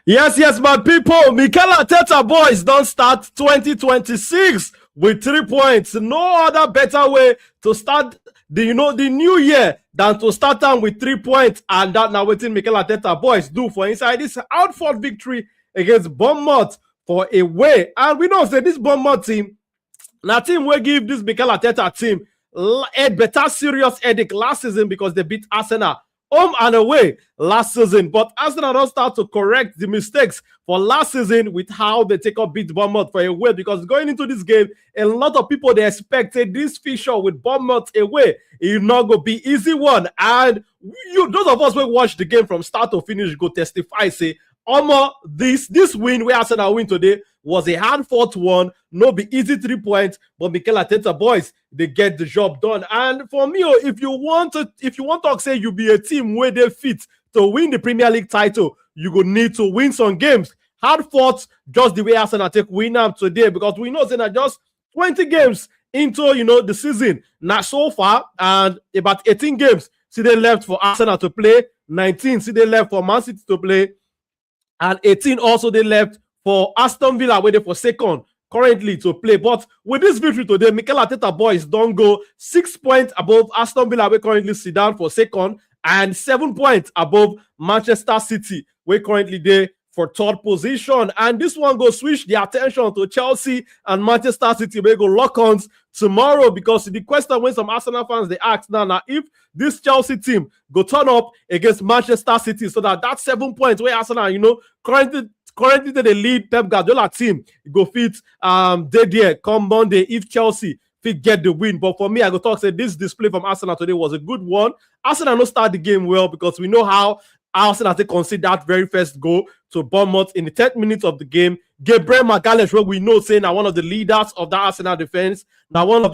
Yes, my people. Mikel Arteta boys don't start 2026 with 3 points. No other better way to start the new year than to start them with 3 points. And that now waiting Mikel Arteta boys do for inside this outfought victory against Bournemouth for away. And we know that this Bournemouth team, now team will give this Mikel Arteta team a better serious headache last season because they beat Arsenal home and away last season. But Arsenal don't start to correct the mistakes for last season with how they take up beat Bournemouth for away, because going into this game, a lot of people they expected this fixture with Bournemouth away, it not going to be easy one. And those of us who watch the game from start to finish go testify, say, this win where Arsenal win today was a hard-fought one, no be easy 3 points, but Mikel Arteta boys, they get the job done. And for me, if you want to say you be a team where they fit to win the Premier League title, you go need to win some games. Hard-fought, just the way Arsenal take win them today, because we know that just 20 games into the season now so far, and about 18 games see they left for Arsenal to play, 19 see they left for Man City to play, and 18 also they left for Aston Villa waiting for second currently to play. But with this victory today, Mikel Arteta boys don't go 6 points above Aston Villa, we currently sit down for second, and 7 points above Manchester City, we currently there for third position. And this one go switch the attention to Chelsea and Manchester City. We go lock-ons tomorrow, because the question when some Arsenal fans they ask now if this Chelsea team go turn up against Manchester City, so that 7 points where Arsenal currently they lead Pep Guardiola team go fit there come Monday if Chelsea fit get the win. But for me, I go talk say this display from Arsenal today was a good one. Arsenal no start the game well, because we know how Arsenal they concede that very first goal to Bournemouth in the 10th minute of the game. Gabriel Magalhães, where we know saying now one of the leaders of that Arsenal defense, now one of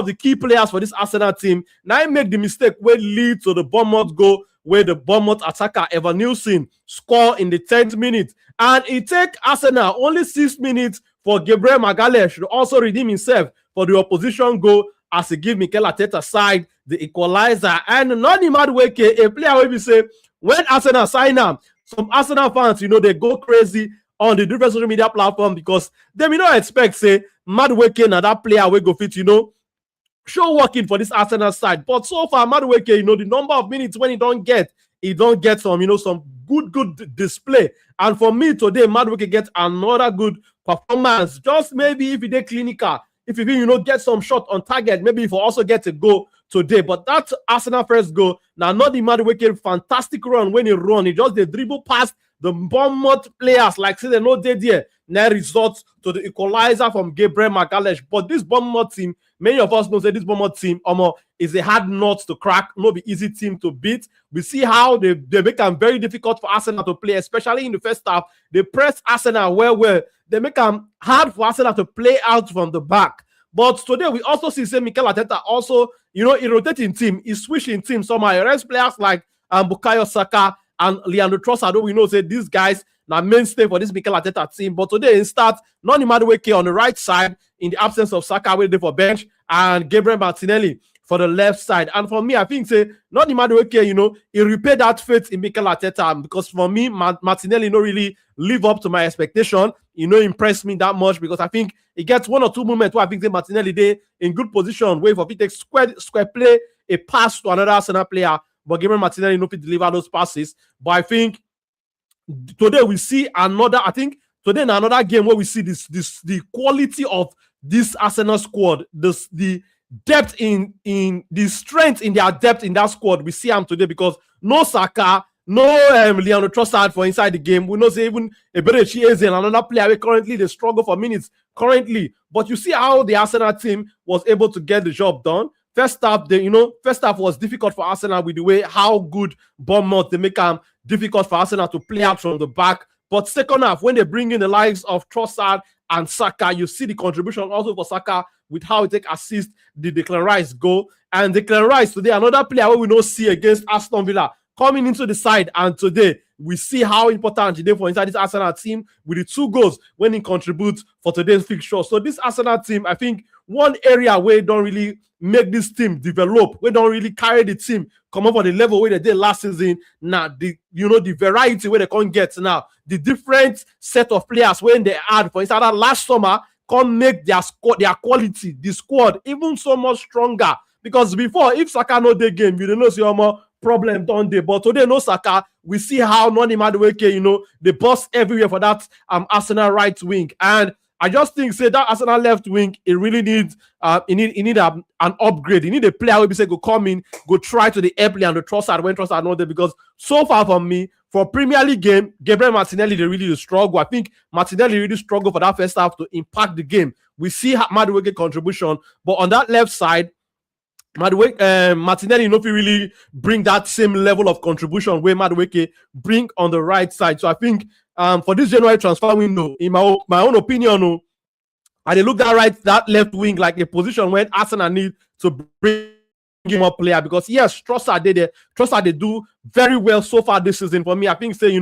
the key players for this Arsenal team. Now I make the mistake where lead to the Bournemouth goal, where the Bournemouth attacker Evan Nielsen score in the 10th minute. And it take Arsenal only 6 minutes for Gabriel Magalhães to also redeem himself for the opposition goal, as he give Mikel Arteta side the equalizer. And not in mad way, a player will be say when Arsenal sign him, some Arsenal fans, they go crazy on the different social media platform, because they may not expect say Madueke and that player will go fit, show working for this Arsenal side. But so far, Madueke, the number of minutes when he don't get some, some good display. And for me today, Madueke gets another good performance. Just maybe if he did clinical, if he get some shot on target, maybe if he also get a goal today. But that Arsenal first goal, now not the Madueke fantastic run when he run, he just the dribble past the Bournemouth players, like say they no dead there. Now results to the equalizer from Gabriel Magalhães. But this Bournemouth team, many of us know that this Bournemouth team is a hard nut to crack, not be easy team to beat. We see how they make them very difficult for Arsenal to play, especially in the first half. They press Arsenal well. They make them hard for Arsenal to play out from the back. But today we also see say Mikel Arteta also, he rotating team, he's switching team somehow. He rest players like Bukayo Saka and Leandro Trossard. We know say these guys now mainstay for this Mikel Arteta team. But today in start, Noni Madueke on the right side in the absence of Saka waiting for bench, and Gabriel Martinelli for the left side. And for me, I think say Noni Madueke, he repaid that faith in Mikel Arteta, because for me, Martinelli no really live up to my expectation. Impressed me that much, because I think he gets one or two moments where I think Martinelli they in good position, where for he takes square play a pass to another Arsenal player, but Gabriel Martinelli no fit deliver those passes. But I think today we see another game where we see the quality of this Arsenal squad, the depth in the strength in their depth in that squad. We see them today, because no Saka, no Leandro Trossard for inside the game. We know say even Eberechi Eze and another player currently they struggle for minutes currently. But you see how the Arsenal team was able to get the job done. First half was difficult for Arsenal with the way how good Bournemouth they make them difficult for Arsenal to play out from the back. But second half, when they bring in the likes of Trossard and Saka, you see the contribution also for Saka with how he take assist the Declan Rice goal. And Declan Rice today, another player where we don't see against Aston Villa coming into the side. And today, we see how important he did for inside this Arsenal team with the 2 goals when he contributes for today's fixture. So this Arsenal team, I think one area where don't really make this team develop, we don't really carry the team come up on the level where they did last season. Now the variety where they can't get now, the different set of players when they add, for instance, that last summer can make their quality, the squad, even so much stronger. Because before, if Saka no dey game, you don't know see more problem done there. But today, no Saka, we see how Madueke, they bust everywhere for that Arsenal right wing. And I just think say that Arsenal left wing, it really needs it need an upgrade. You need a player who be say go come in, go try to the airplay and the Trossard when Trossard not there. Because so far from me, for Premier League game, Gabriel Martinelli they really struggle. I think Martinelli really struggled for that first half to impact the game. We see Madueke contribution, but on that left side, Martinelli no fit really bring that same level of contribution where Madueke bring on the right side. So I think for this January transfer window, in my own opinion, I they look that left wing like a position where Arsenal need to bring him up player, because yes, Trossard they do very well so far this season. For me, I think say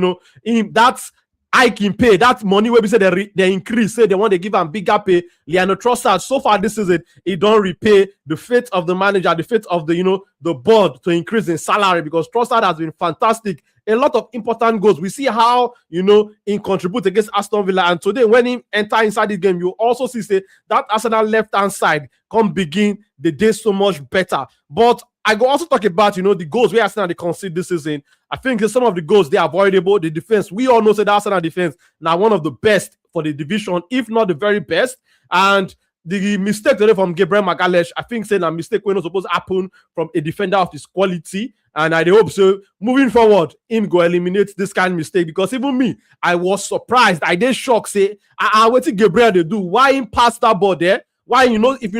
that's hike in pay, that money where we say they increase, say they want to give him bigger pay. Leandro Trossard so far this season, he don't repay the faith of the manager, the faith of the the board to increase in salary, because Trossard has been fantastic. A lot of important goals. We see how he contribute against Aston Villa, and today when he enter inside the game, you also see say that Arsenal left hand side come begin the day so much better. But I go also talk about the goals where Arsenal they concede this season. I think some of the goals they are avoidable. The defense, we all know that Arsenal defense now one of the best for the division, if not the very best. And the mistake today from Gabriel Magalhães, I think saying a mistake when not supposed to happen from a defender of his quality. And I hope so moving forward, him go eliminate this kind of mistake, because even me, I was surprised. I did shock. Say, what did Gabriel they do? Why him pass that ball there? Why if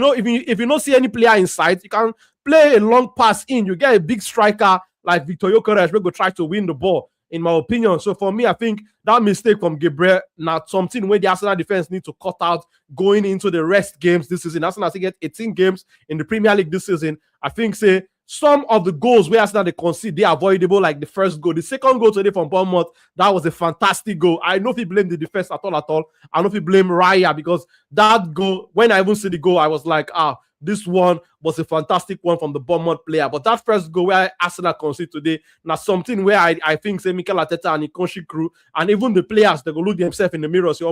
you don't see any player inside, you can play a long pass in. You get a big striker like Victor Gyökeres will go try to win the ball, in my opinion. So for me, I think that mistake from Gabriel now something where the Arsenal defense need to cut out going into the rest games this season. Arsenal get 18 games in the Premier League this season. I think say some of the goals where Arsenal they concede, they are avoidable, like the first goal. The second goal today from Bournemouth, that was a fantastic goal. I know if you blame the defense at all. I know if you blame Raya, because that goal, when I even see the goal, I was like, this one was a fantastic one from the Bournemouth player. But that first goal where Arsenal concede today, now something where I think say Mikel Arteta and the coaching crew and even the players, they go look themselves in the mirror and say,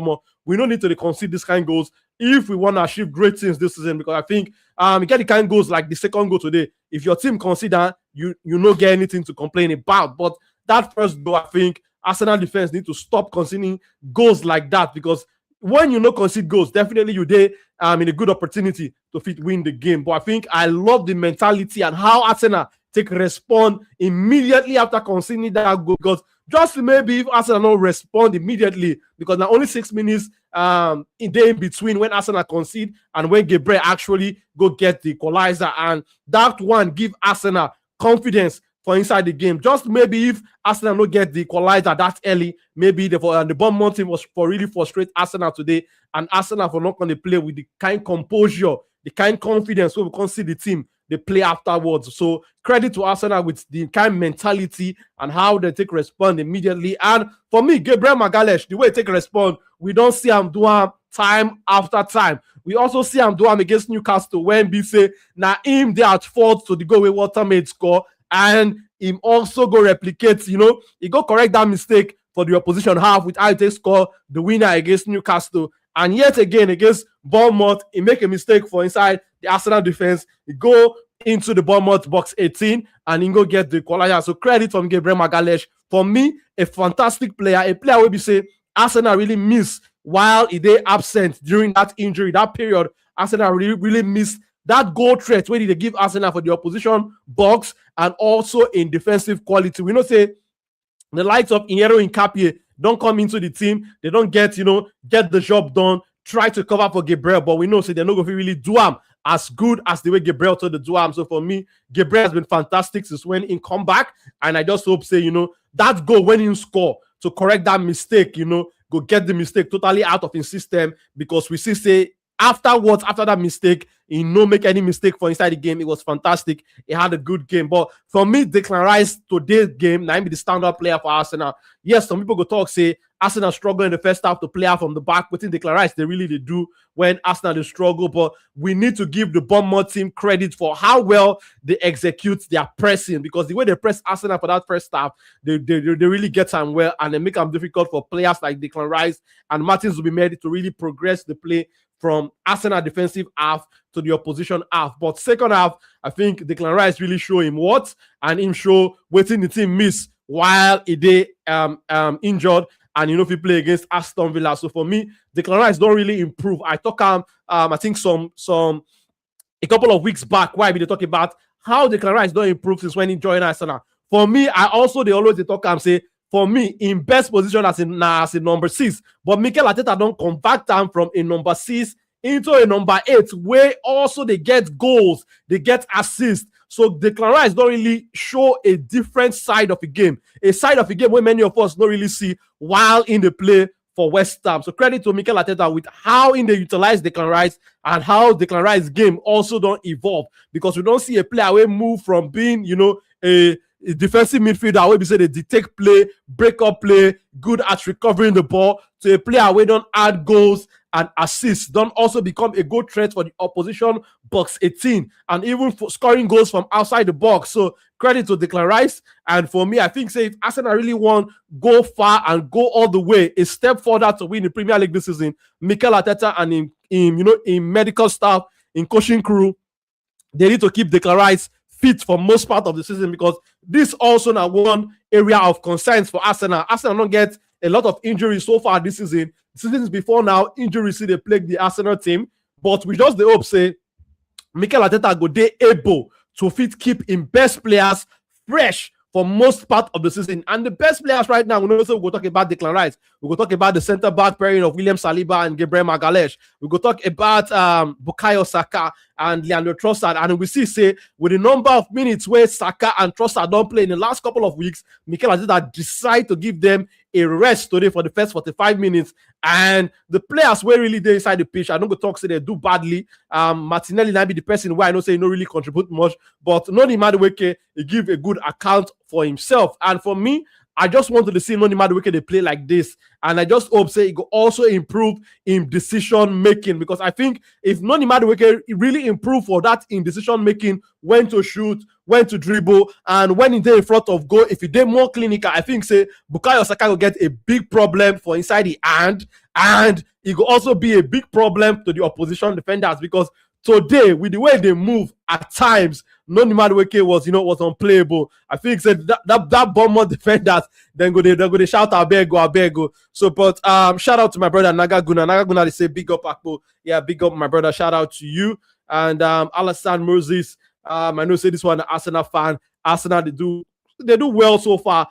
we don't need to concede this kind of goals if we want to achieve great things this season. Because I think you get the kind of goals like the second goal today. If your team consider, you don't get anything to complain about. But that first goal, I think Arsenal defense need to stop conceding goals like that, because when you concede goals, definitely you in a good opportunity to win the game. But I think I love the mentality and how Arsenal respond immediately after conceding that goal. Because just maybe if Arsenal don't respond immediately, because now only 6 minutes in between when Arsenal concede and when Gabriel actually go get the equaliser, and that one give Arsenal confidence for inside the game. Just maybe if Arsenal don't get the equalizer that early, maybe the Bournemouth team was for really frustrate Arsenal today, and Arsenal for not going to play with the kind composure, the kind confidence where we can see the team they play afterwards. So credit to Arsenal with the kind mentality and how they respond immediately. And for me, Gabriel Magalhães, the way they respond, we don't see him do time after time. We also see him do against Newcastle when we say now him they at fault to the goal where Watermaid score, and him also go replicate, he go correct that mistake for the opposition half with how they score the winner against Newcastle. And yet again against Bournemouth, he make a mistake for inside the Arsenal defense. He go into the Bournemouth box 18 and he go get the equalizer. So credit from Gabriel Magalhães. For me, a fantastic player, a player where we say Arsenal really miss while he they absent during that injury, that period. Arsenal really missed that goal threat where they give Arsenal for the opposition box and also in defensive quality. We know say the likes of Inheiro Nkapie don't come into the team. They don't get the job done, try to cover for Gabriel, but we know say they're not going to really do him as good as the way Gabriel told the do him. So for me, Gabriel has been fantastic since when he come back, and I just hope say that goal when he score to correct that mistake, go get the mistake totally out of his system, because we see say afterwards, after that mistake, he no make any mistake for inside the game. It was fantastic. He had a good game. But for me, Declan Rice today's game, now be the standout player for Arsenal. Yes, some people go talk, say Arsenal struggle in the first half to play out from the back. Within Declan Rice, they really they do when Arsenal they struggle. But we need to give the Bournemouth team credit for how well they execute their pressing, because the way they press Arsenal for that first half, they really get them well, and they make them difficult for players like Declan Rice and Martins will be made to really progress the play from Arsenal defensive half to the opposition half. But second half, I think Declan Rice really show him what, and him show waiting the team miss while he did injured. And if he play against Aston Villa. So for me, Declan Rice don't really improve. I talk I think a couple of weeks back why we talk about how Declan Rice don't improve since when he joined Arsenal. For me, they always talk say, for me, in best position as a number 6. But Mikel Arteta don't convert them from a number 6 into a number 8, where also they get goals, they get assists. So Declan Rice don't really show a different side of the game, a side of the game where many of us don't really see while in the play for West Ham. So credit to Mikel Arteta with how they utilize Declan Rice and how Declan Rice's game also don't evolve, because we don't see a player where move from being, a defensive midfielder where we say they dictate play, break up play, good at recovering the ball, to a player where don't add goals and assists, don't also become a good threat for the opposition box 18, and even for scoring goals from outside the box. So credit to Declan Rice. And for me, I think say if Arsenal really want go far and go all the way, a step further to win the Premier League this season, Mikel Arteta and in medical staff, in coaching crew, they need to keep Declan Rice fit for most part of the season, because this also now one area of concerns for Arsenal. Arsenal don't get a lot of injuries so far this season. Seasons before now, injuries they plague the Arsenal team, but we just the hope say Mikel Arteta go they able to fit keep in best players fresh for most part of the season. And the best players right now, we know we'll talk about Declan Rice. We'll talk about the centre back pairing of William Saliba and Gabriel Magalhães. We'll talk about Bukayo Saka and Leandro Trossard. And we see, say, with the number of minutes where Saka and Trossard don't play in the last couple of weeks, Mikel Arteta decided to give them a rest today for the first 45 minutes. And the players were really there inside the pitch. I don't go talk, say they do badly. Martinelli might be the person where I know say he don't really contribute much, but Noni Madueke, he give a good account for himself. And for me, I just wanted to see Noni Madueke they play like this, and I just hope say he could also improve in decision making, because I think if Noni Madueke really improve for that in decision making, when to shoot, when to dribble, and when he dey in front of goal, if he dey more clinical, I think say Bukayo Saka will get a big problem for inside the hand, and it will also be a big problem to the opposition defenders, because today, with the way they move at times, Noni Madueke was unplayable. I think said that Bournemouth defenders then go they shout Abego. So, but shout out to my brother Nagaguna. They say big up Akpo. Yeah, big up my brother. Shout out to you. And Alassane Moses. I know say this one Arsenal fan. Arsenal they do well so far.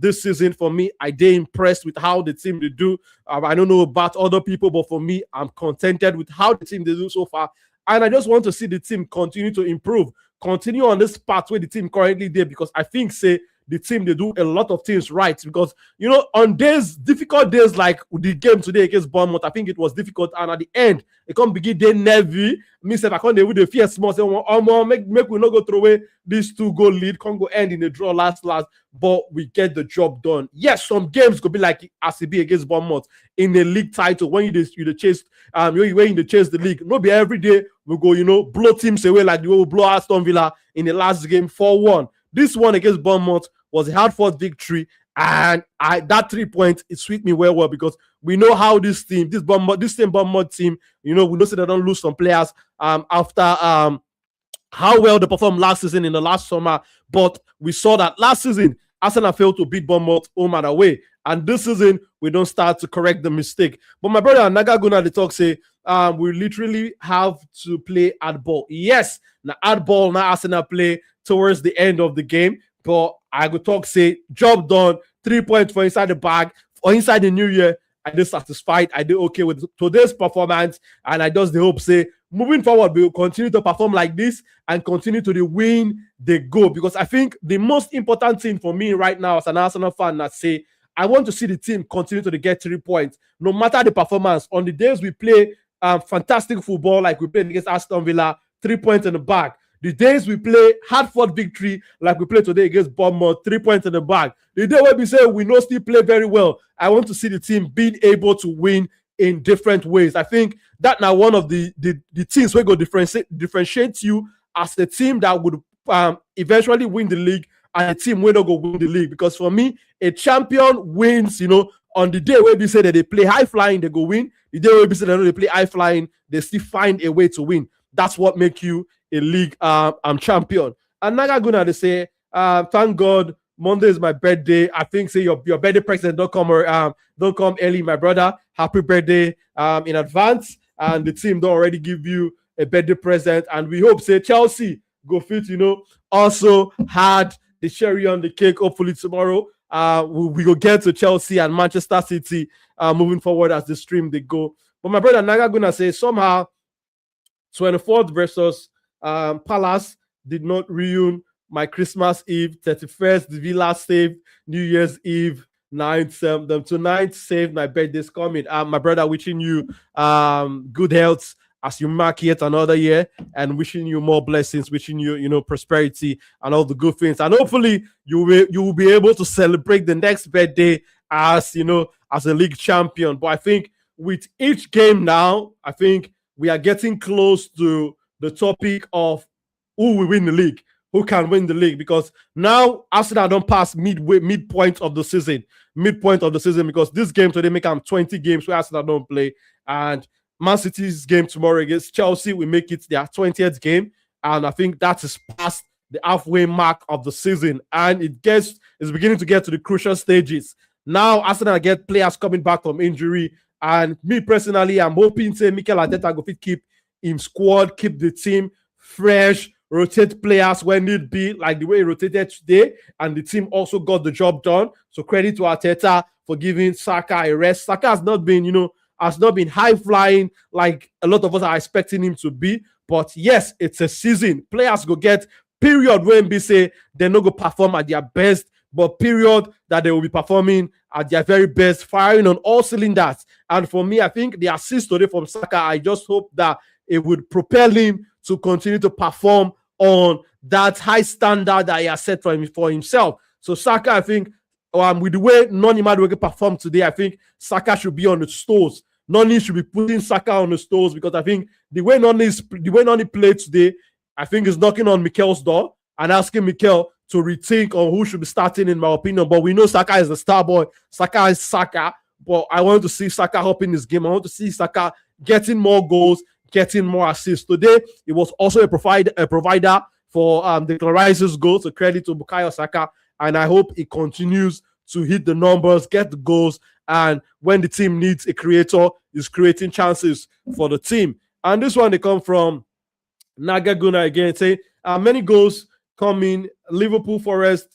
This season for me, I did impressed with how the team they do. I don't know about other people, but for me, I'm contented with how the team they do so far. And I just want to see the team continue to improve, continue on this path where the team currently did, because I think say the team they do a lot of things right. Because on difficult days like the game today against Bournemouth, I think it was difficult, and at the end it can't begin day nervy. Me say I can't with the fear small say make we not go throw away this 2-goal lead, can't go end in a draw last, but we get the job done. Yes, some games could be like RCB against Bournemouth in the league title when you chase the league. Not be every day we go blow teams away like the way we blow Aston Villa in the last game 4-1. This one against Bournemouth was a hard-fought victory, and that 3 points, it sweet me well, because we know how this same Bournemouth team, we know say they don't lose some players after how well they performed last season in the last summer. But we saw that last season, Arsenal failed to beat Bournemouth home and away. And this season, we don't start to correct the mistake. But my brother Nagaguna, they talk say, we literally have to play at ball. Yes, now at ball, now Arsenal play towards the end of the game. But I could talk say, job done, 3 points for inside the bag, or inside the new year. I did satisfied. I did okay with today's performance. And I just hope say, moving forward, we will continue to perform like this and continue to the win the go. Because I think the most important thing for me right now as an Arsenal fan, that say, I want to see the team continue to get 3 points, no matter the performance. On the days we play fantastic football like we played against Aston Villa, 3 points in the bag. The days we play hard-fought victory like we played today against Bournemouth, 3 points in the bag. The day where we say we know still play very well, I want to see the team being able to win in different ways. I think that now one of the teams where go differentiate you as the team that would eventually win the league and a team will not go win the league. Because for me, a champion wins, on the day where we say that they play high flying, they go win. The day where we say that they play high flying, they still find a way to win. That's what makes you a league champion. And Nagaguna, they say, thank God, Monday is my birthday. I think say your birthday present don't come early, my brother. Happy birthday in advance. And the team don't already give you a birthday present. And we hope say Chelsea go fit, also had the cherry on the cake. Hopefully tomorrow we will get to Chelsea and Manchester City moving forward as the stream they go. But my brother Nagaguna says somehow 24th versus Palace did not ruin my Christmas Eve. 31st, the Villa saved New Year's Eve. 9th, tonight saved my birthday's coming. My brother, wishing you good health as you mark yet another year, and wishing you more blessings, wishing you prosperity and all the good things. And hopefully you will be able to celebrate the next birthday as as a league champion. But I think with each game now, I think we are getting close to the topic of who will win the league, who can win the league, because now Arsenal don't pass midpoint of the season, because this game today make them 20 games where Arsenal don't play, and Man City's game tomorrow against Chelsea will make it their 20th game, and I think that is past the halfway mark of the season, and it's beginning to get to the crucial stages. Now Arsenal get players coming back from injury, and me personally, I'm hoping say Mikel Arteta go fit keep him squad, keep the team fresh, rotate players when need be, like the way he rotated today, and the team also got the job done. So credit to Arteta for giving Saka a rest. Saka has not been high flying like a lot of us are expecting him to be. But yes, it's a season. Players go get period when we say they're not going to perform at their best, but period that they will be performing at their very best, firing on all cylinders. And for me, I think the assist today from Saka, I just hope that it would propel him to continue to perform on that high standard that he has set for himself. So Saka, I think, with the way Noni Madueke performed today, I think Saka should be on the stores. Noni should be putting Saka on the stores, because I think the way Noni played today, I think is knocking on Mikel's door and asking Mikel to rethink on who should be starting, in my opinion. But we know Saka is the star boy. Saka is Saka. But I want to see Saka helping this game. I want to see Saka getting more goals, getting more assists. Today, it was also a provider for Declan Rice's goal. So credit to Bukayo Saka. And I hope he continues to hit the numbers, get the goals. And when the team needs a creator, he's creating chances for the team. And this one, they come from Nagaguna again, saying many goals coming. Liverpool, Forest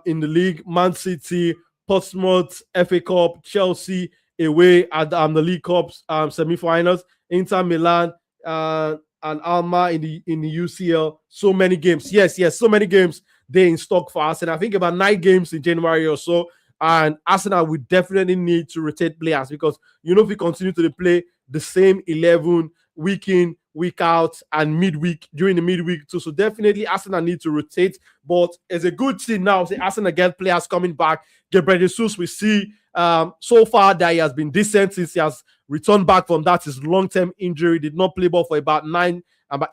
in the league, Man City, Portsmouth, FA Cup, Chelsea away at the League Cups semi-finals, Inter Milan and Alma in the UCL. So many games. Yes, so many games they in stock for Arsenal. I think about 9 games in January or so. And Arsenal will definitely need to rotate players, because if we continue to play the same 11 week in, week out, and midweek during the midweek too. So definitely Arsenal need to rotate. But it's a good thing now. Say Arsenal get players coming back. Gabriel Jesus, we see so far that he has been decent since he has returned back from that his long-term injury. Did not play ball for about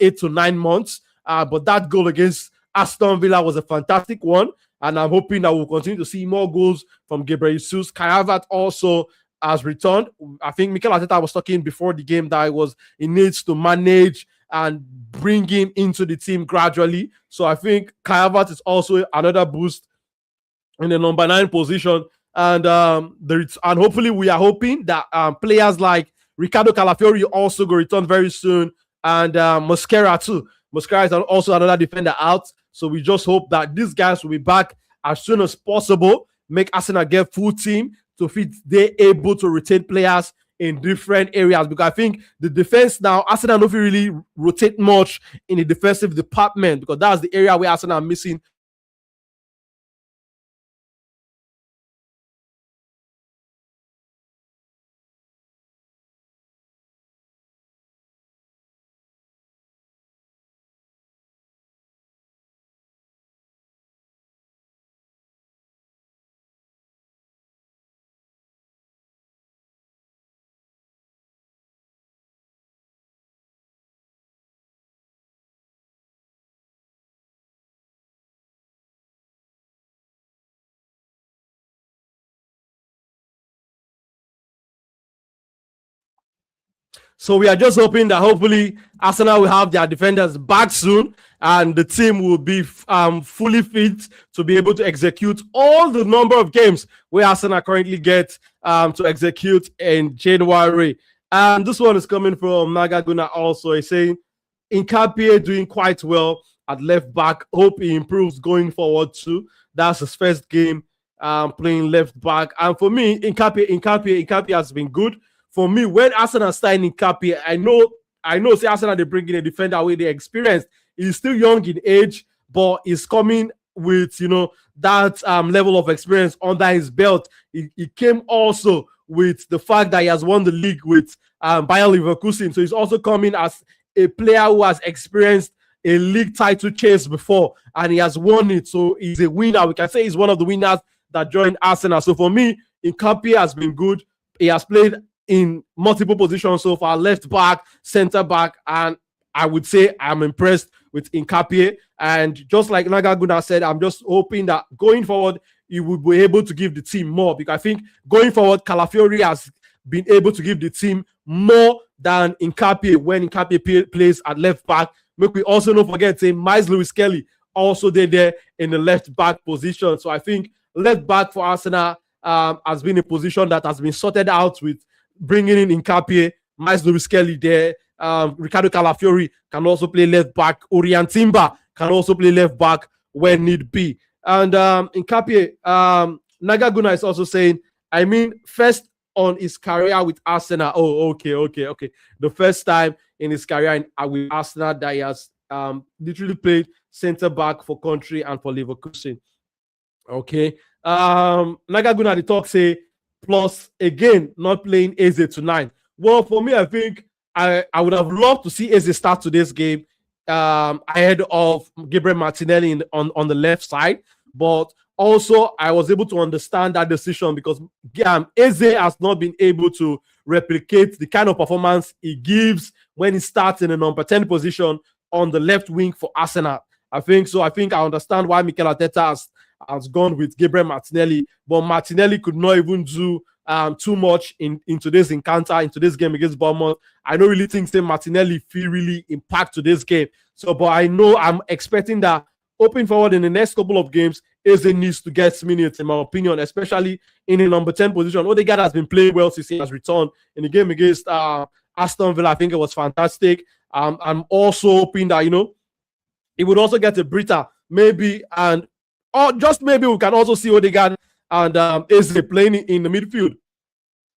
8 to 9 months. But that goal against Aston Villa was a fantastic one. And I'm hoping that we'll continue to see more goals from Gabriel Jesus. Kai Havertz also has returned. I think Mikel Arteta was talking before the game that he needs to manage and bring him into the team gradually. So I think Kai Havertz is also another boost in the number 9 position. And hopefully we are hoping that players like Ricardo Calafiori also go return very soon, and Mosquera too. Mosquera is also another defender out. So we just hope that these guys will be back as soon as possible, make Arsenal get full team to fit they're able to retain players in different areas. Because I think the defense now, Arsenal don't really rotate much in the defensive department, because that's the area where Arsenal are missing So we are just hoping that hopefully Arsenal will have their defenders back soon and the team will be fully fit to be able to execute all the number of games where Arsenal currently get to execute in January. And this one is coming from Nagaguna also. He's saying, Nkapie doing quite well at left back. Hope he improves going forward too. That's his first game playing left back. And for me, Nkapie has been good. For me, when Arsenal signed Nkapie, I know, say Arsenal, they bring in a defender where they experienced. He's still young in age, but he's coming with, that level of experience under his belt. He came also with the fact that he has won the league with Bayer Leverkusen. So he's also coming as a player who has experienced a league title chase before, and he has won it. So he's a winner. We can say he's one of the winners that joined Arsenal. So for me, Nkapie has been good. He has played in multiple positions so far, left back, center back, and I would say I'm impressed with Nkapie. And just like Nagaguna said, I'm just hoping that going forward, he will be able to give the team more, because I think going forward, Calafiori has been able to give the team more than Nkapie when Nkapie plays at left back. Make we also not forget, say, Miles Lewis Kelly also there in the left back position. So I think left back for Arsenal has been a position that has been sorted out with bringing in Nkapie, Miles Lewis Kelly there. Ricardo Calafiori can also play left back. Orian Timber can also play left back when need be. And Nkapie, Nagaguna is also saying, I mean, first on his career with Arsenal. Oh, okay. The first time in his career with Arsenal that he has literally played center back for country and for Leverkusen. Okay. Nagaguna the talk say, plus again, not playing Eze tonight. Well, for me, I think I would have loved to see Eze start today's game ahead of Gabriel Martinelli on the left side. But also, I was able to understand that decision because Eze has not been able to replicate the kind of performance he gives when he starts in a number 10 position on the left wing for Arsenal. I think so. I think I understand why Mikel Arteta has gone with Gabriel Martinelli, but Martinelli could not even do too much in today's encounter, in today's game against Bournemouth. I don't really think Martinelli will really impact today's game. So, but I know I'm expecting that open forward in the next couple of games, Eze needs to get minutes, in my opinion, especially in the number 10 position. Odegaard has been playing well since he has returned in the game against Aston Villa. I think it was fantastic. I'm also hoping that, he would also get a breather, maybe, or just maybe we can also see Odegaard and Eze playing in the midfield.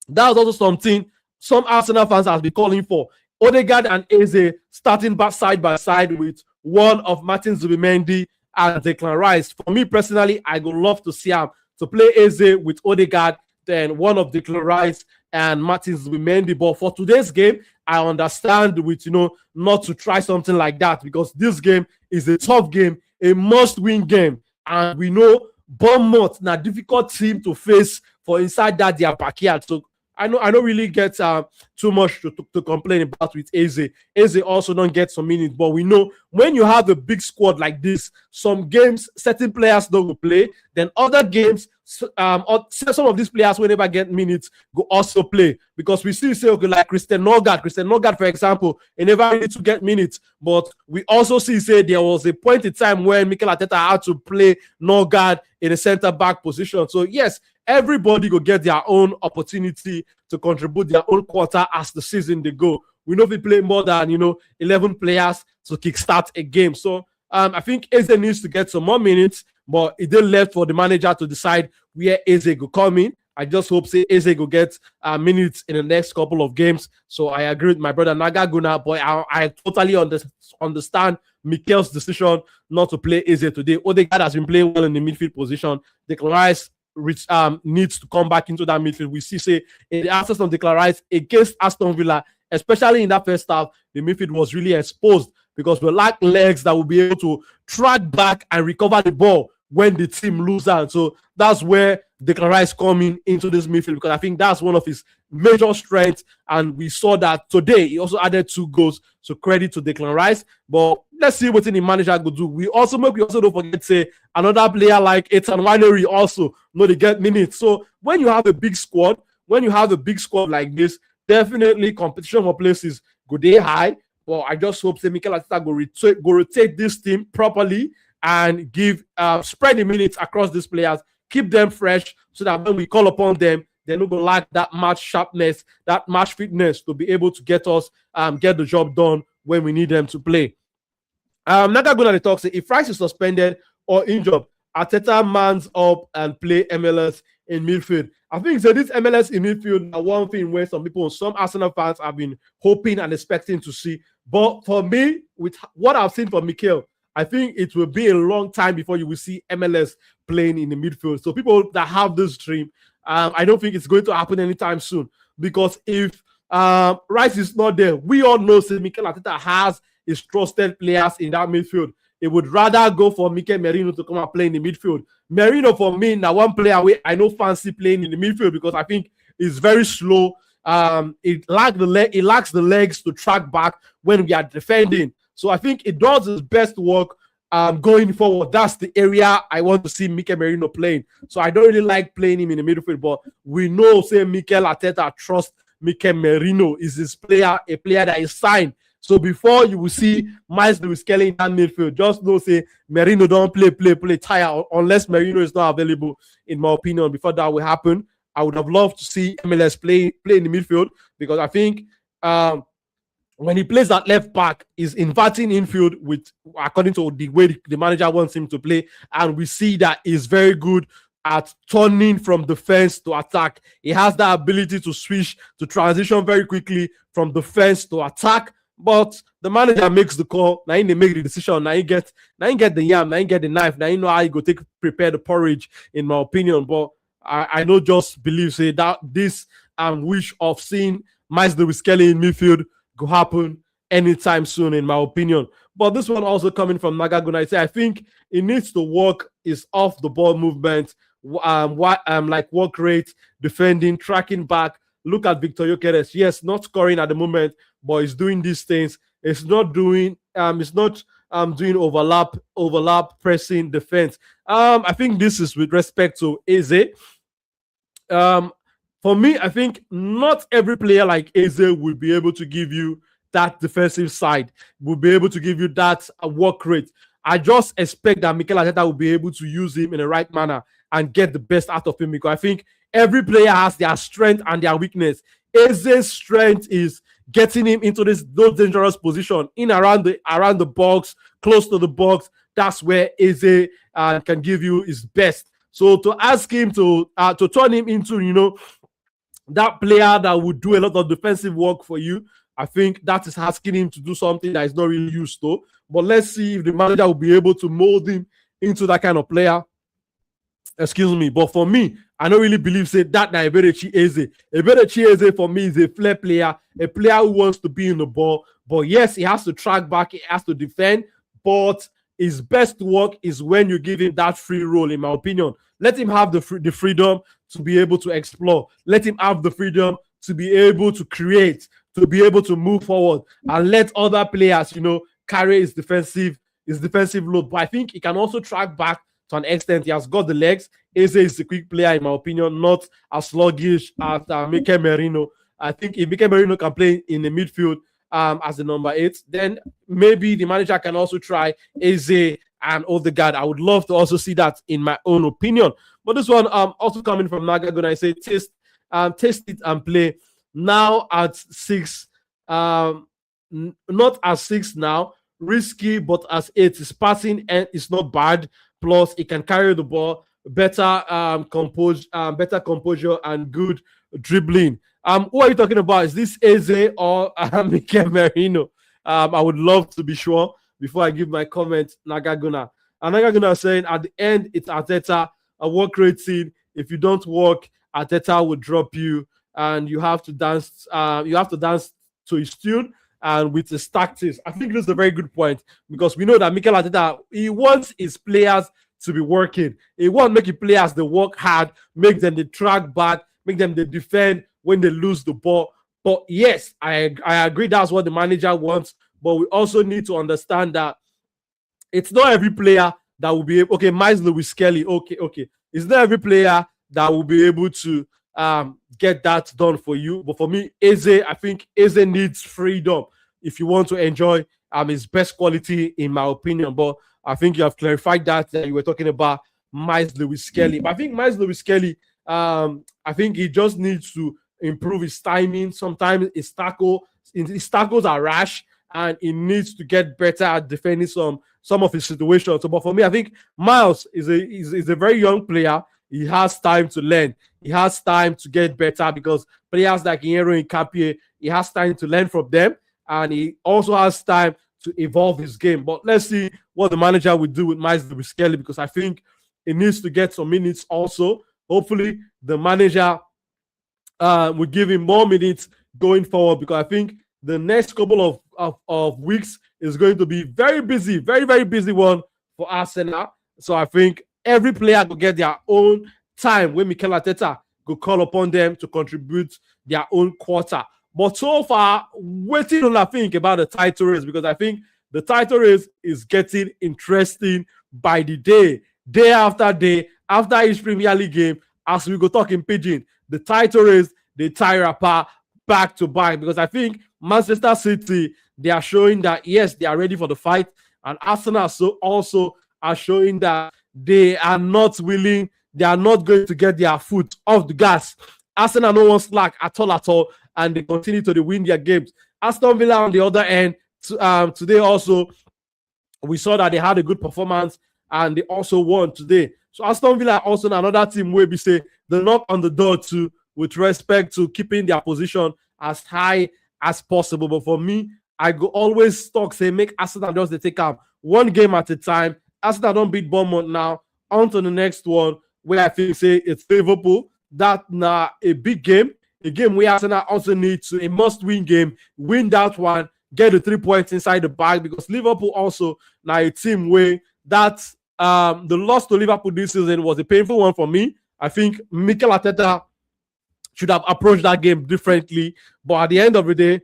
That was also something some Arsenal fans have been calling for. Odegaard and Eze starting back side by side with one of Martin Zubimendi and Declan Rice. For me personally, I would love to see him to play Eze with Odegaard, then one of Declan Rice and Martin Zubimendi. But for today's game, I understand with not to try something like that because this game is a tough game, a must-win game, and we know Bournemouth na difficult team to face for inside that their backyard. So I don't really get too much to complain about with Eze. Eze also don't get some minutes, but we know when you have a big squad like this, some games certain players don't play, then other games some of these players will never get minutes go also play because we still say okay, like Christian Nørgaard for example, he never need to get minutes, but we also see say there was a point in time when Mikel Arteta had to play Nørgaard in a center back position. So yes, everybody will get their own opportunity to contribute their own quarter as the season they go. We know we play more than 11 players to kickstart a game. So I think Eze needs to get some more minutes, but it did left for the manager to decide where Eze will come in. I just hope say Eze will get minutes in the next couple of games. So I agree with my brother Nagaguna, but I totally understand Mikel's decision not to play Eze today. Odegaard has been playing well in the midfield position. Declan Rice needs to come back into that midfield. We see say in the absence of Declan Rice against Aston Villa, especially in that first half, the midfield was really exposed because we lack legs that will be able to track back and recover the ball when the team loses out. So that's where Declan Rice coming into this midfield because I think that's one of his major strengths. And we saw that today. He also added 2 goals. So credit to Declan Rice. But let's see what the manager could do. We also don't forget say another player like Ethan Winery also they get minutes. So when you have a big squad, like this, definitely competition for places go dey high. But I just hope say Mikel Arteta go rotate this team properly and give spread the minutes across these players, keep them fresh, so that when we call upon them, they're not gonna lack that match sharpness, that match fitness to be able to get the job done when we need them to play. Naga Guna talks say if Rice is suspended or injured, Arteta mans up and play MLS in midfield. I think so this MLS in midfield are one thing where some Arsenal fans have been hoping and expecting to see. But for me, with what I've seen from Mikel, I think it will be a long time before you will see MLS playing in the midfield. So people that have this dream, I don't think it's going to happen anytime soon. Because if Rice is not there, we all know that Mikel Arteta has his trusted players in that midfield. He would rather go for Mikel Merino to come and play in the midfield. Merino, for me, now one player I know fancy playing in the midfield because I think he's very slow. It lacks the legs to track back when we are defending. So I think it does his best work going forward. That's the area I want to see Mikel Merino playing. So I don't really like playing him in the midfield, but we know, say, Mikel Arteta trusts Mikel Merino is his player, a player that is signed. So before you will see Miles Lewis Kelly in that midfield, just know, say, Merino don't play tire unless Merino is not available, in my opinion. Before that will happen, I would have loved to see MLS play in the midfield because I think when he plays at left back, he's inverting infield with according to the way the manager wants him to play. And we see that he's very good at turning from defense to attack. He has that ability to switch, to transition very quickly from defense to attack. But the manager makes the call. Now he make the decision. Now he get the yam. Now he get the knife. Now he know how he go prepare the porridge. In my opinion, but I don't just believe say that this wish of seeing Miles Lewis Kelly in midfield go happen anytime soon. In my opinion, but this one also coming from Nagaguna. I say I think it needs to work is off the ball movement. Like work rate, defending, tracking back. Look at Victor Gyökeres. Yes, not scoring at the moment, but he's doing these things. It's not doing doing overlap pressing defense. I think this is with respect to Eze. For me, I think not every player like Eze will be able to give you that defensive side, will be able to give you that work rate. I just expect that Mikel Arteta will be able to use him in the right manner and get the best out of him, because I think every player has their strength and their weakness. Eze's strength is getting him into those dangerous position in around the box, close to the box. That's where Eze can give you his best. So to ask him to turn him into, that player that would do a lot of defensive work for you, I think that is asking him to do something that is not really used to. But let's see if the manager will be able to mold him into that kind of player. Excuse me. But for me, I don't really believe say that Eberechi Eze. Eberechi Eze for me is a flair player, a player who wants to be in the ball. But yes, he has to track back, he has to defend. But his best work is when you give him that free role, in my opinion. Let him have the freedom to be able to explore. Let him have the freedom to be able to create, to be able to move forward, and let other players, carry his defensive load. But I think he can also track back to an extent. He has got the legs. Eze is a quick player, in my opinion, not as sluggish as Mikel Merino. I think if Mikel Merino can play in the midfield as the number 8, then maybe the manager can also try Eze and Odegaard. I would love to also see that, in my own opinion. But this one also coming from Nagagun, I say taste it and play. Now at 6, not as 6 now, risky, but as 8. His passing and it's not bad. Plus, he can carry the ball, better composure and good dribbling. Who are you talking about? Is this Eze or Mikel Merino? I would love to be sure before I give my comment. Nagaguna. And Nagaguna saying at the end it's Arteta, a work rating. If you don't work, Arteta will drop you, and you have to dance. You have to dance to his tune and with his tactics. I think this is a very good point, because we know that Mikel Arteta, he wants his players to be working. He wants making players they work hard, make them they track back, make them they defend when they lose the ball. But yes, I agree that's what the manager wants. But we also need to understand that it's not every player that will be able. Okay, Miles Lewis Kelly. Okay. It's not every player that will be able to get that done for you. But for me, Eze, I think Eze needs freedom if you want to enjoy his best quality, in my opinion. But I think you have clarified that you were talking about Miles Lewis Kelly. But I think Miles Lewis Kelly, I think he just needs to improve his timing. Sometimes his tackles are rash, and he needs to get better at defending some of his situations. So, but for me, I think Miles is a very young player. He has time to learn. He has time to get better, because players like Inero and Kapie, he has time to learn from them, and he also has time to evolve his game. But let's see what the manager will do with Miles Lewis Kelly, because I think he needs to get some minutes also. Hopefully, the manager will give him more minutes going forward, because I think the next couple of weeks is going to be very busy, very, very busy one for Arsenal. So I think every player will get their own time when Mikel Arteta will call upon them to contribute their own quarter. But so far, waiting on, I think, about the title race, because I think the title race is getting interesting by the day after day, after each Premier League game, as we go talking pidgin, the title race, they tie apart back to back, because I think Manchester City, they are showing that, yes, they are ready for the fight, and Arsenal also are showing that they are not willing, they are not going to get their foot off the gas. Arsenal no one slack at all, and they continue to win their games. Aston Villa on the other end, today also, we saw that they had a good performance, and they also won today. So Aston Villa also another team where we say they knock on the door too, with respect to keeping their position as high as possible. But for me, I go always talk, say, make Arsenal just they take out one game at a time. Arsenal don't beat Bournemouth now. On to the next one, where I think, say, it's Liverpool. That now a big game, a game where Arsenal also needs a must-win game. Win that one, get the 3 points inside the bag, because Liverpool also now a team where that the loss to Liverpool this season was a painful one for me. I think Mikel Arteta should have approached that game differently. But at the end of the day,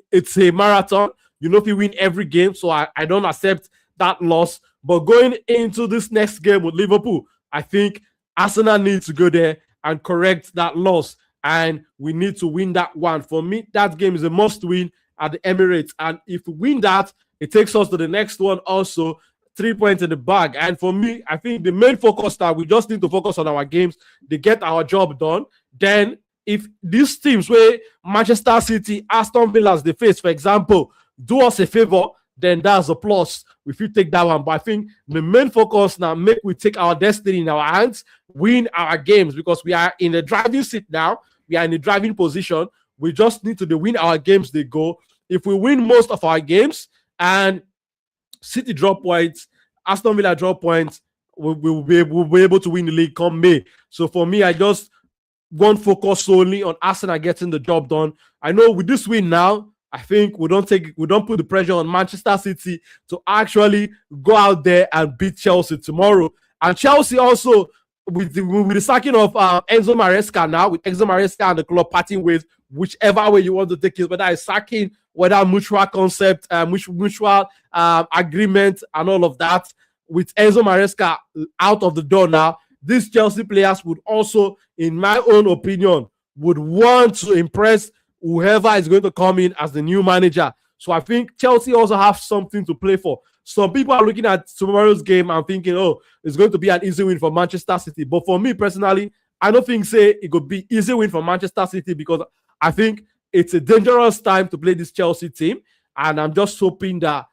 it's a marathon. You know, if you win every game, so I don't accept that loss. But going into this next game with Liverpool, I think Arsenal needs to go there and correct that loss. And we need to win that one. For me, that game is a must-win at the Emirates. And if we win that, it takes us to the next one also. 3 points in the bag. And for me, I think the main focus that we just need to focus on our games, they get our job done. Then if these teams where Manchester City, Aston Villa, they face, for example, do us a favor, then that's a plus if you take that one. But I think the main focus now, make we take our destiny in our hands, win our games, because we are in the driving seat now. We are in the driving position. We just need to win our games, they go. If we win most of our games and City drop points, Aston Villa drop points, we'll be able to win the league come May. So for me, I just want focus solely on Arsenal getting the job done. I know with this win now, I think we don't put the pressure on Manchester City to actually go out there and beat Chelsea tomorrow. And Chelsea also, with the sacking of Enzo Maresca now, with Enzo Maresca and the club parting ways, whichever way you want to take it, whether it's sacking, whether mutual concept, mutual agreement, and all of that, with Enzo Maresca out of the door now, these Chelsea players would also, in my own opinion, would want to impress whoever is going to come in as the new manager. So I think Chelsea also have something to play for. Some people are looking at tomorrow's game and thinking, oh, it's going to be an easy win for Manchester City. But for me personally, I don't think it could be easy win for Manchester City, because I think it's a dangerous time to play this Chelsea team. And I'm just hoping that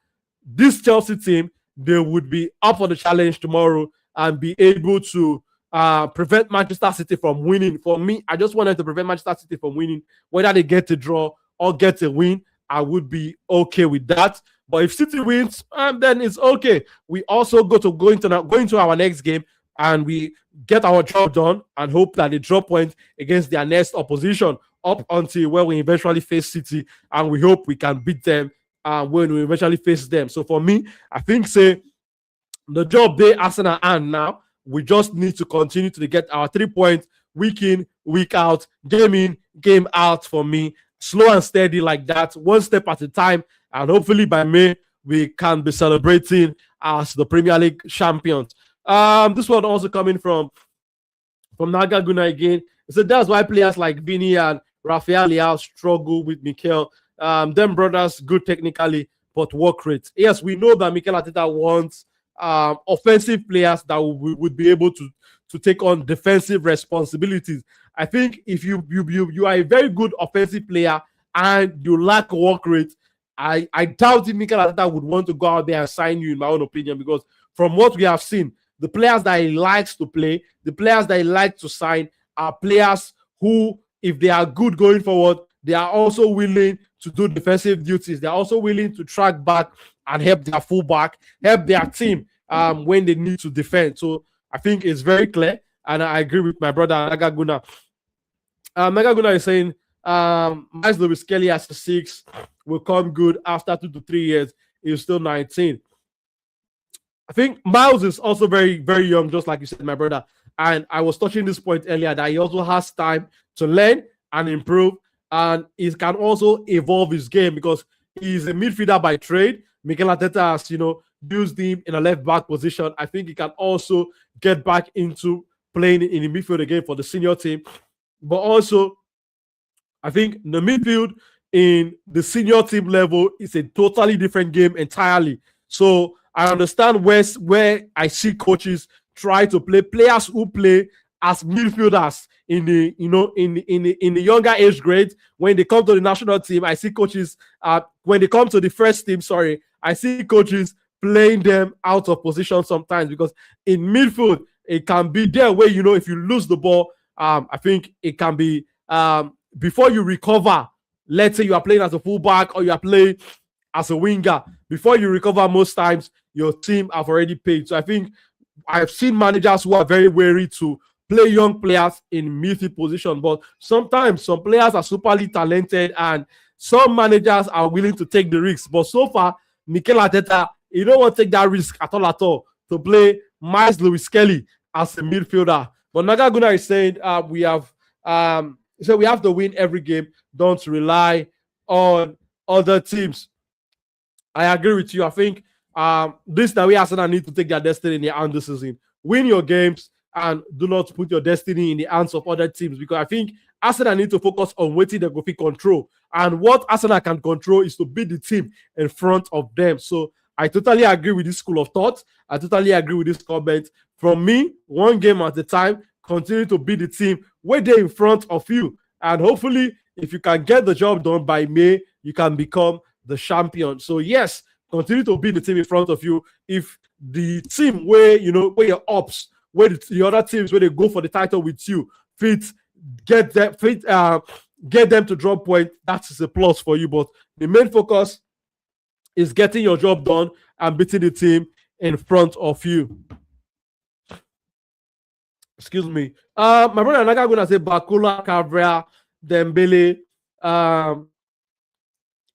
this Chelsea team, they would be up for the challenge tomorrow and be able to prevent Manchester City from winning. For me, I just wanted to prevent Manchester City from winning. Whether they get a draw or get a win, I would be okay with that. But if City wins, then it's okay. We also go into our next game and we get our job done and hope that they drop points against their next opposition up until where we eventually face City, and we hope we can beat them when we eventually face them. So for me, I think the job they Arsenal and now we just need to continue to get our 3 points week in, week out, game in, game out. For me, slow and steady like that, one step at a time, and hopefully by May we can be celebrating as the Premier League champions. This one also coming from from Nagaguna again. So that's why players like Vini and Rafael Leao struggle with Mikel. Them brothers good technically, but work rate. Yes, we know that Mikel Arteta wants offensive players that would be able to take on defensive responsibilities. I think if you are a very good offensive player and you lack work rate, I doubt if Mikel Arteta would want to go out there and sign you, in my own opinion, because from what we have seen, the players that he likes to play, the players that he likes to sign are players who, if they are good going forward, they are also willing to do defensive duties. They're also willing to track back and help their fullback, help their team when they need to defend. So I think it's very clear, and I agree with my brother Nagaguna. Nagaguna is saying Miles Lewis Kelly as a 6 will come good after 2 to 3 years. He's still 19. I think Miles is also very, very young, just like you said, my brother. And I was touching this point earlier that he also has time to learn and improve, and he can also evolve his game because he's a midfielder by trade. Mikel Arteta has, used him in a left back position. I think he can also get back into playing in the midfield again for the senior team. But also, I think the midfield in the senior team level is a totally different game entirely. So I understand where I see coaches try to play players who play as midfielders in the in the younger age grade. When they come to the national team, I see coaches when they come to the first team, I see coaches playing them out of position sometimes, because in midfield it can be there where if you lose the ball, I think it can be before you recover. Let's say you are playing as a fullback or you are playing as a winger. Before you recover, most times your team have already paid. So I think I've seen managers who are very wary to play young players in midfield position, but sometimes some players are superly talented and some managers are willing to take the risks. But so far, Mikel Arteta, he don't want to take that risk at all to play Miles Lewis Kelly as a midfielder. But Nagaguna is saying we have to win every game. Don't rely on other teams. I agree with you. I think this is the way Arsenal need to take their destiny in their hand this season. Win your games and do not put your destiny in the hands of other teams, because I think Arsenal need to focus on what they go fit control. And what Arsenal can control is to beat the team in front of them. So I totally agree with this school of thought. I totally agree with this comment. From me, one game at a time, continue to beat the team where they're in front of you. And hopefully, if you can get the job done by May, you can become the champion. So yes, continue to beat the team in front of you. If the team where your ops, where the other teams where they go for the title with you, get them to drop point, that is a plus for you. But the main focus is getting your job done and beating the team in front of you. Excuse me. My brother Naga gonna say Bakula, Cabral, Dembele,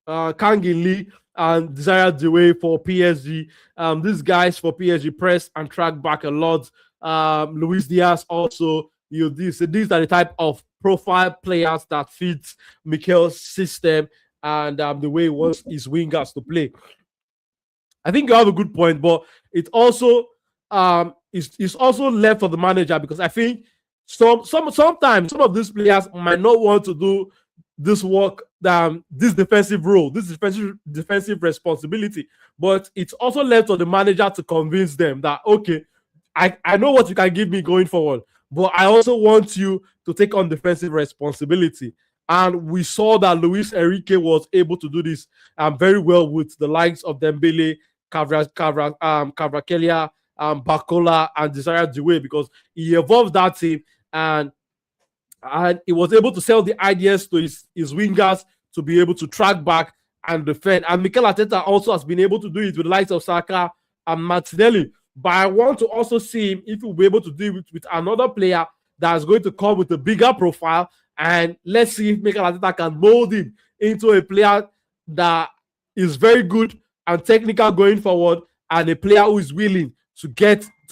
Kangin Lee, and Desire Dewey for PSG. These guys for PSG press and track back a lot. Luis Diaz also. These are the type of profile players that fit Mikel's system and the way he wants his wingers to play. I think you have a good point, but it also is also left for the manager, because I think sometimes some of these players might not want to do this work, this defensive role, this defensive responsibility, but it's also left for the manager to convince them that, okay, I know what you can give me going forward, but I also want you to take on defensive responsibility. And we saw that Luis Enrique was able to do this very well with the likes of Dembele, Kvaratskhelia, Bakola, and Desire Dewey, because he evolved that team and he was able to sell the ideas to his wingers to be able to track back and defend. And Mikel Arteta also has been able to do it with the likes of Saka and Martinelli. But I want to also see him if he'll be able to do it with another player that is going to come with a bigger profile. And let's see if Mikel Arteta can mold him into a player that is very good and technical going forward, and a player who is willing to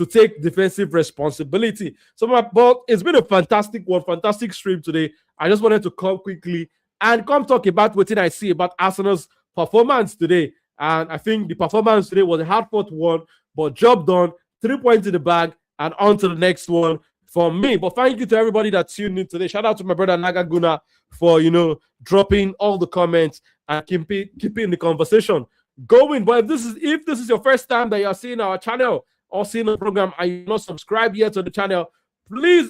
take defensive responsibility. But it's been a fantastic stream today. I just wanted to come quickly and come talk about what I see about Arsenal's performance today. And I think the performance today was a hard-fought one, but job done, 3 points in the bag, and on to the next one. from me. But thank you to everybody that tuned in today. Shout out to my brother Nagaguna for dropping all the comments and keeping the conversation going. But if this is your first time that you're seeing our channel or seeing the program and you're not subscribed yet to the channel, please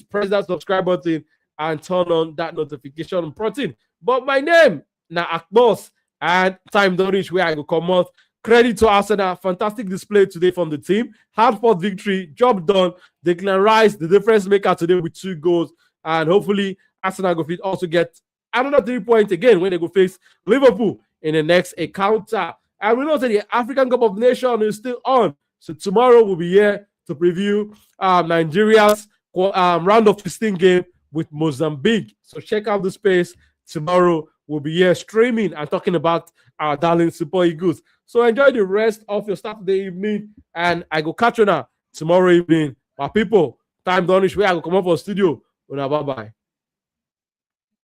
press that subscribe button and turn on that notification button. But my name na Akbos, and time don't reach where I go come out. Credit to Arsenal, fantastic display today from the team. Hard-fought victory, job done. Declan Rice, the difference maker today with 2 goals, and hopefully Arsenal will also get another 3 points again when they go face Liverpool in the next encounter. And we know that the African Cup of Nations is still on, so tomorrow we'll be here to preview Nigeria's round of 16 game with Mozambique. So check out the space. Tomorrow we'll be here streaming and talking about our darling Super Eagles. So enjoy the rest of your Saturday evening, and I go catch you now tomorrow evening. My people, time done is where I go come up for studio. Bye bye.